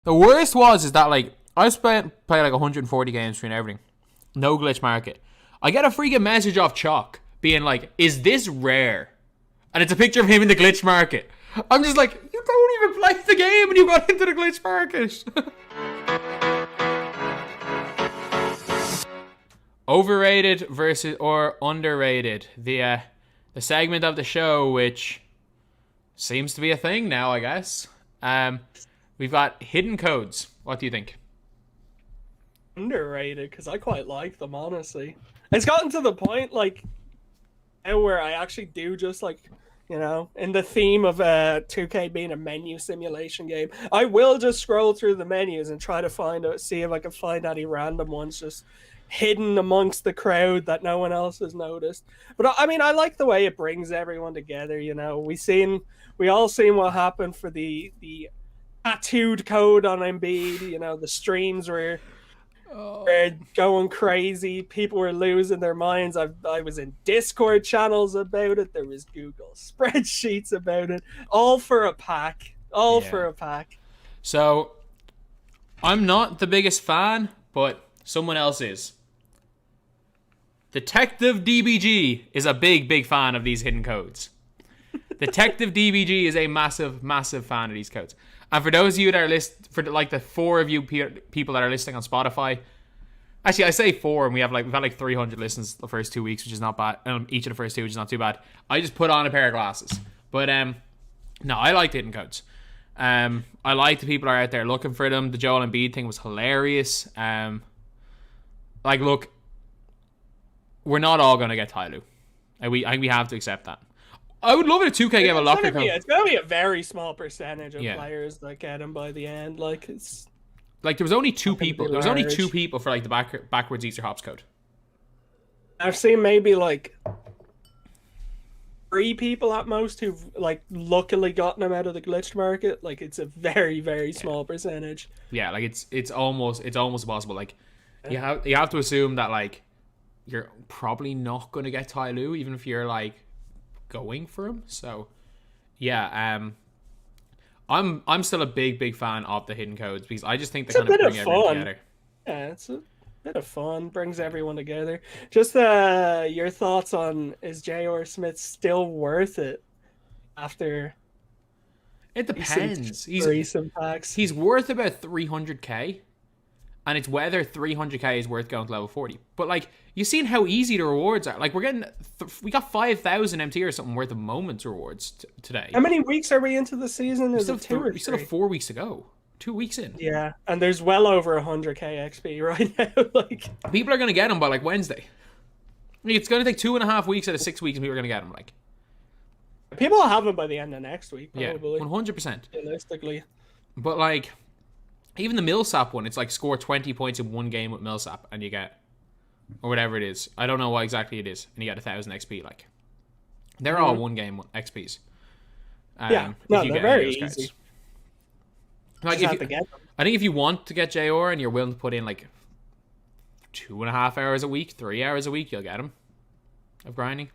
The worst is that like I spent played like 140 games between everything. No glitch market. I get a freaking message off Chalk being like, "Is this rare?" And it's a picture of him in the glitch market. I'm just like, you don't even play the game and you got into the glitch market. Overrated versus or underrated. The segment of the show which seems to be a thing now, I guess. We've got hidden codes. What do you think? Underrated because I quite like them, honestly. It's gotten to the point like now where I actually do just like, in the theme of 2K being a menu simulation game, I will just scroll through the menus and try to see if I can find any random ones just hidden amongst the crowd that no one else has noticed. But I mean, I like the way it brings everyone together. We all seen what happened for the tattooed code on Embiid. The streams were going crazy. People were losing their minds. I was in Discord channels about it. There was Google spreadsheets about it. All for a pack. All for a pack. So, I'm not the biggest fan, but someone else is. Detective DBG is a big fan of these hidden codes. Detective DBG is a massive fan of these codes. And for those of you that are for like the 4 of you people that are listening on Spotify, actually I say 4, and we've had like 300 listens the first 2 weeks, which is not bad. Each of the first 2, which is not too bad. I just put on a pair of glasses, but no, I like hidden codes. I like the people are out there looking for them. The Joel Embiid thing was hilarious. Look, we're not all gonna get Tyloo. I think we have to accept that. I would love it if 2K gave a locker code. It's going to be a very small percentage of players that get him by the end. It's like there was only 2 people. There was only 2 people for like the backwards Easter hops code. I've seen maybe like 3 people at most who've like luckily gotten him out of the glitched market. Like it's a very small percentage. Yeah, like it's almost impossible. Like you have to assume that like you're probably not going to get Tyloo even if you're like going for him. So yeah, I'm still a big fan of the hidden codes because I just think they kind of bring everyone together. Yeah, it's a bit of fun, brings everyone together. Just your thoughts on, is J.R. Smith still worth it after it depends. Recent packs? He's worth about 300k. And it's whether 300k is worth going to level 40. But like, you've seen how easy the rewards are. Like, we got 5,000 MT or something worth of moments rewards today. How many weeks are we into the season? We still have 4 weeks to go. 2 weeks in. Yeah, and there's well over 100k XP right now. Like, people are gonna get them by like Wednesday. I mean, it's gonna take 2.5 weeks out of 6 weeks, and people are gonna get them. Like, people will have them by the end of next week. Probably. Yeah, 100%. Realistically, but like. Even the Millsap one, it's like score 20 points in 1 game with Millsap and you get, or whatever it is. I don't know what exactly it is. And you get 1,000 XP. Like, they're all 1 game XPs. Yeah, no, they're very easy. Like, I think if you want to get JR and you're willing to put in like 2.5 hours a week, 3 hours a week, you'll get them of grinding.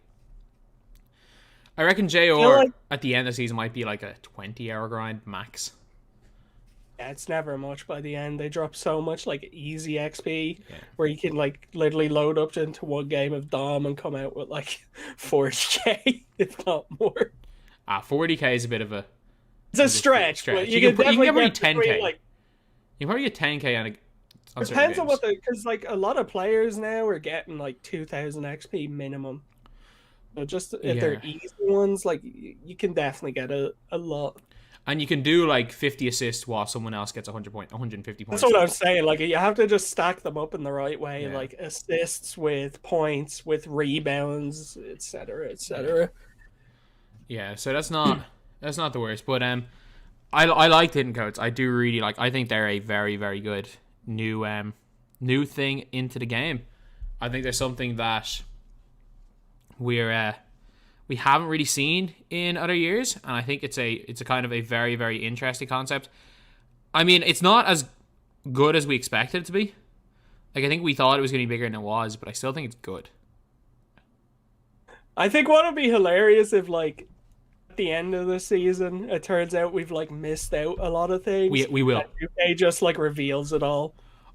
I reckon JR at the end of the season might be like a 20-hour grind max. Yeah, it's never much by the end. They drop so much like easy XP where you can like literally load up into 1 game of Dom and come out with like 40k, if not more. 40k is a bit of a... It's a stretch. But you can get probably 10k. You can probably get 10k on a... Depends on because like a lot of players now are getting like 2,000 XP minimum. So just if they're easy ones, like you can definitely get a lot. And you can do like 50 assists while someone else gets 150 points. That's what I'm saying. Like you have to just stack them up in the right way, like assists with points, with rebounds, etc., etc. Yeah, so that's not the worst. But I like hidden codes. I do really like. I think they're a very good new thing into the game. I think there's something that we haven't really seen in other years, and I think it's a kind of a very interesting concept. I mean, it's not as good as we expected it to be. Like, I think we thought it was going to be bigger than it was, but I still think it's good. I think what would be hilarious if, like, the end of the season, it turns out we've like missed out a lot of things. We will. And 2K just like reveals it all.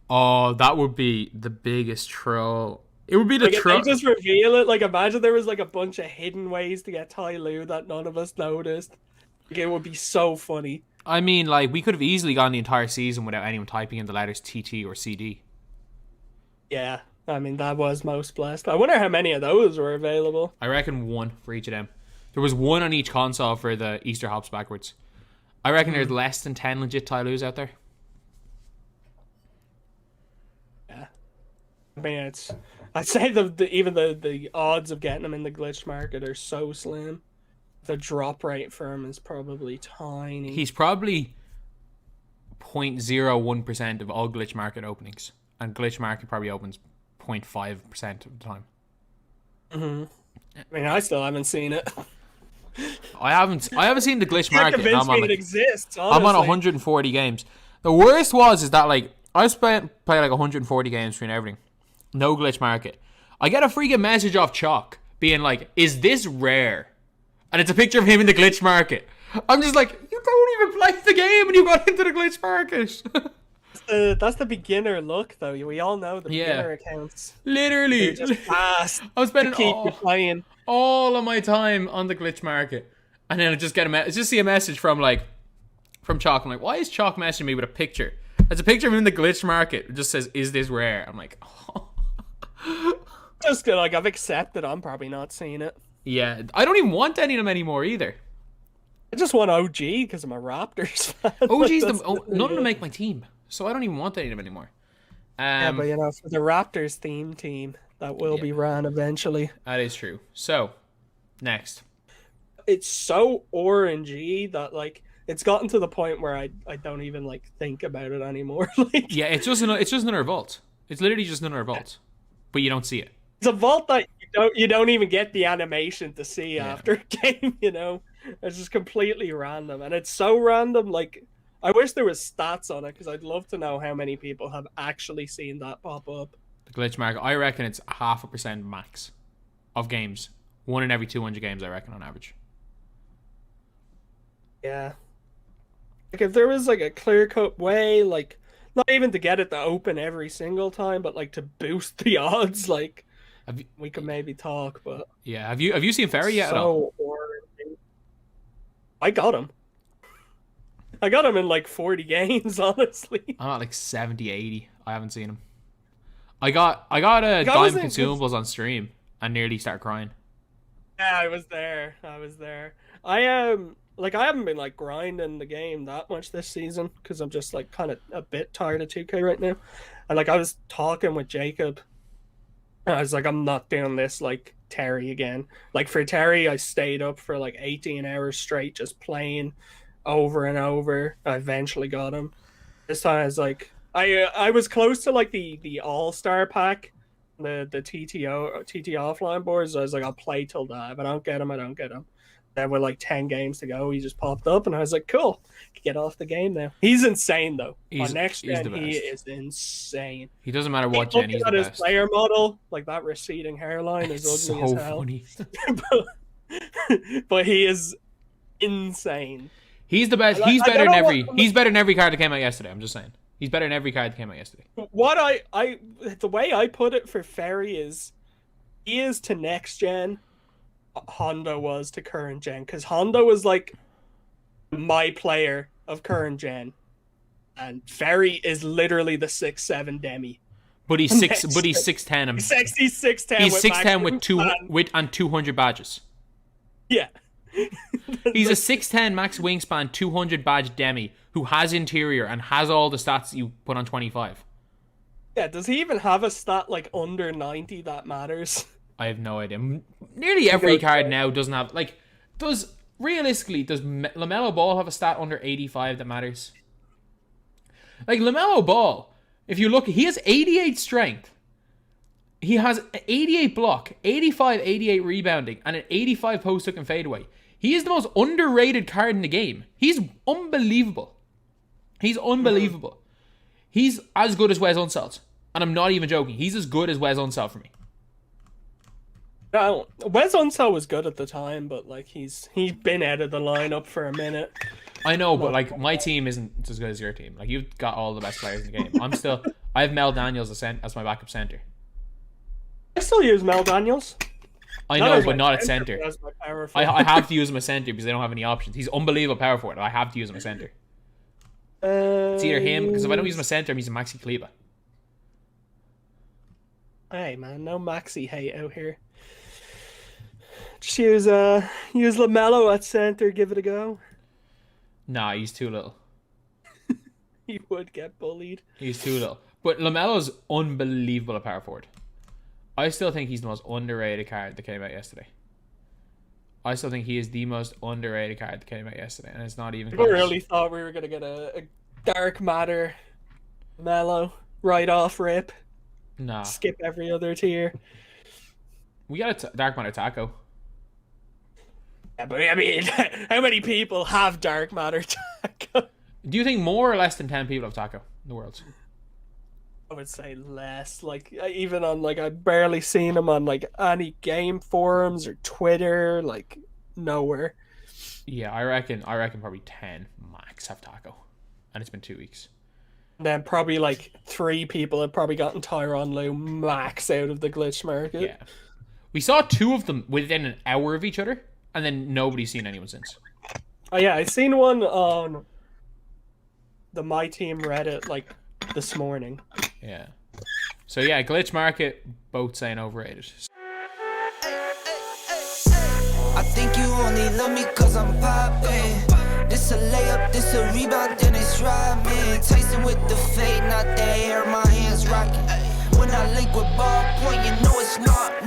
Oh, that would be the biggest troll. It would be the Like if troll. they just reveal it, like imagine there was like a bunch of hidden ways to get Ty Lue that none of us noticed. Like, it would be so funny. I mean, like, we could have easily gone the entire season without anyone typing in the letters TT or CD. Yeah, I mean that was most blessed. I wonder how many of those were available. I reckon one for each of them. There was one on each console for the Easter hops backwards. I reckon there's less than 10 legit Tylus out there. Yeah, I mean I'd say even the odds of getting them in the glitch market are so slim. The drop rate for him is probably tiny. He's probably 0.01% of all glitch market openings, and glitch market probably opens 0.5% of the time. I mean, I still haven't seen it. I haven't seen the glitch Can't market. convince me Like, it exists. I'm on Honestly. 140 games. The worst is that like I played like 140 games between everything. No glitch market. I get a freaking message off Chalk being like, "Is this rare?" And it's a picture of him in the glitch market. I'm just like, you don't even play the game and you got into the glitch market. That's the beginner look, though. We all know the beginner accounts. Literally. They're just fast. I was spending to keep you playing. all of my time on the glitch market. And then I just see a message from Chalk. I'm like, why is Chalk messaging me with a picture? It's a picture of him in the glitch market. It just says, "Is this rare?" I'm like, oh. Just like I've accepted I'm probably not seeing it. Yeah, I don't even want any of them anymore either. I just want OG because I'm a Raptors fan. OG's Like, none of them make my team, so I don't even want any of them anymore. Yeah, but you know, for the Raptors theme team, that will be ran eventually. That is true. So, next. It's so orangey that like it's gotten to the point where I don't even like think about it anymore. Like, Yeah, it's just another vault. It's literally just another vault, but you don't see it. it's a vault that you don't even get the animation to see after a game. You know, it's just completely random, and it's so random. Like, I wish there was stats on it because I'd love to know how many people have actually seen that pop up. The glitch market, I reckon it's 0.5% max of games. 1 in every 200 games, I reckon, on average. Yeah. Like if there was like a clear-cut way, like not even to get it to open every single time, but like to boost the odds, like we could maybe talk. But yeah, have you seen Ferry yet? At all? Orangey. I got him. I got him in like 40 games, honestly. I'm at like 70, 80. I haven't seen him. I got a dime consumables on stream and nearly start crying. Yeah, I was there. I haven't been like grinding the game that much this season because I'm just like kind of a bit tired of 2K right now. And like I was talking with Jacob, and I was like, I'm not doing this like Terry again. Like for Terry, I stayed up for like 18 hours straight just playing over and over. I eventually got him. This time I was like, I was close to like the All-Star pack, the TT offline boards. I was like, I'll play till that. If I don't get him, I don't get him. Then with like 10 games to go, he just popped up, and I was like, cool, get off the game now. He's insane though. On next gen, he is insane. He doesn't matter what gen, he's the best. His player model, like that receding hairline, is ugly as hell. Funny. but he is insane. He's the best. He's better than every card that came out yesterday. I'm just saying. He's better than every card that came out yesterday. What the way I put it for Ferry is, he is to next gen Hondo was to current gen, because Hondo was like my player of current gen, and Ferry is literally the 6'7" demi. But he's 6'10". He's 6'10". He's 6'10" with 200 badges. Yeah. He's a 6'10" max wingspan, 200 badge demi who has interior and has all the stats that you put on 25. Yeah, does he even have a stat like under 90 that matters? I have no idea. Nearly every card now doesn't have, like, does LaMelo Ball have a stat under 85 that matters? Like, LaMelo Ball, if you look, he has 88 strength. He has 88 block, 88 rebounding, and an 85 post-hook and fadeaway. He is the most underrated card in the game. He's unbelievable. He's as good as Wes Unseld. And I'm not even joking. He's as good as Wes Unseld for me. No, Wes Unseld was good at the time, but like he's been out of the lineup for a minute. I know, but like my team isn't as good as your team. Like you've got all the best players in the game. I have Mel Daniels as my backup center. I still use Mel Daniels. I know, but not at center. I have to use him as center because I don't have any options. He's unbelievable power forward. I have to use him as center. It's either him, because if I don't use him as center, I'm using Maxi Kleba. Hey man, no Maxi hate out here. Just use LaMelo at center, give it a go. Nah, he's too little. He would get bullied. He's too little. But LaMelo's unbelievable at power forward. I still think he's the most underrated card that came out yesterday. I still think he is the most underrated card that came out yesterday, and it's not even close. I really thought we were gonna get a dark matter Melo right off rip. Nah. Skip every other tier. We got a dark matter taco. Yeah, but I mean, how many people have dark matter taco? Do you think more or less than 10 people have taco in the world? I would say less. Like even on like I've barely seen him on like any game forums or Twitter. Like nowhere. Yeah, I reckon probably 10 max have taco, and it's been 2 weeks. And then probably like 3 people have probably gotten Tyronn Lue max out of the glitch market. Yeah, we saw 2 of them within an hour of each other, and then nobody's seen anyone since. Oh yeah, I seen one on the MyTEAM Reddit like this morning. Yeah. So yeah, glitch market, both saying overrated. I think you only love me cause I'm poppin'. This a layup, this a rebound, then it's robbing. Tyson with the fade, not the hair, my hands rockin'. When I link with ball point, you know it's not.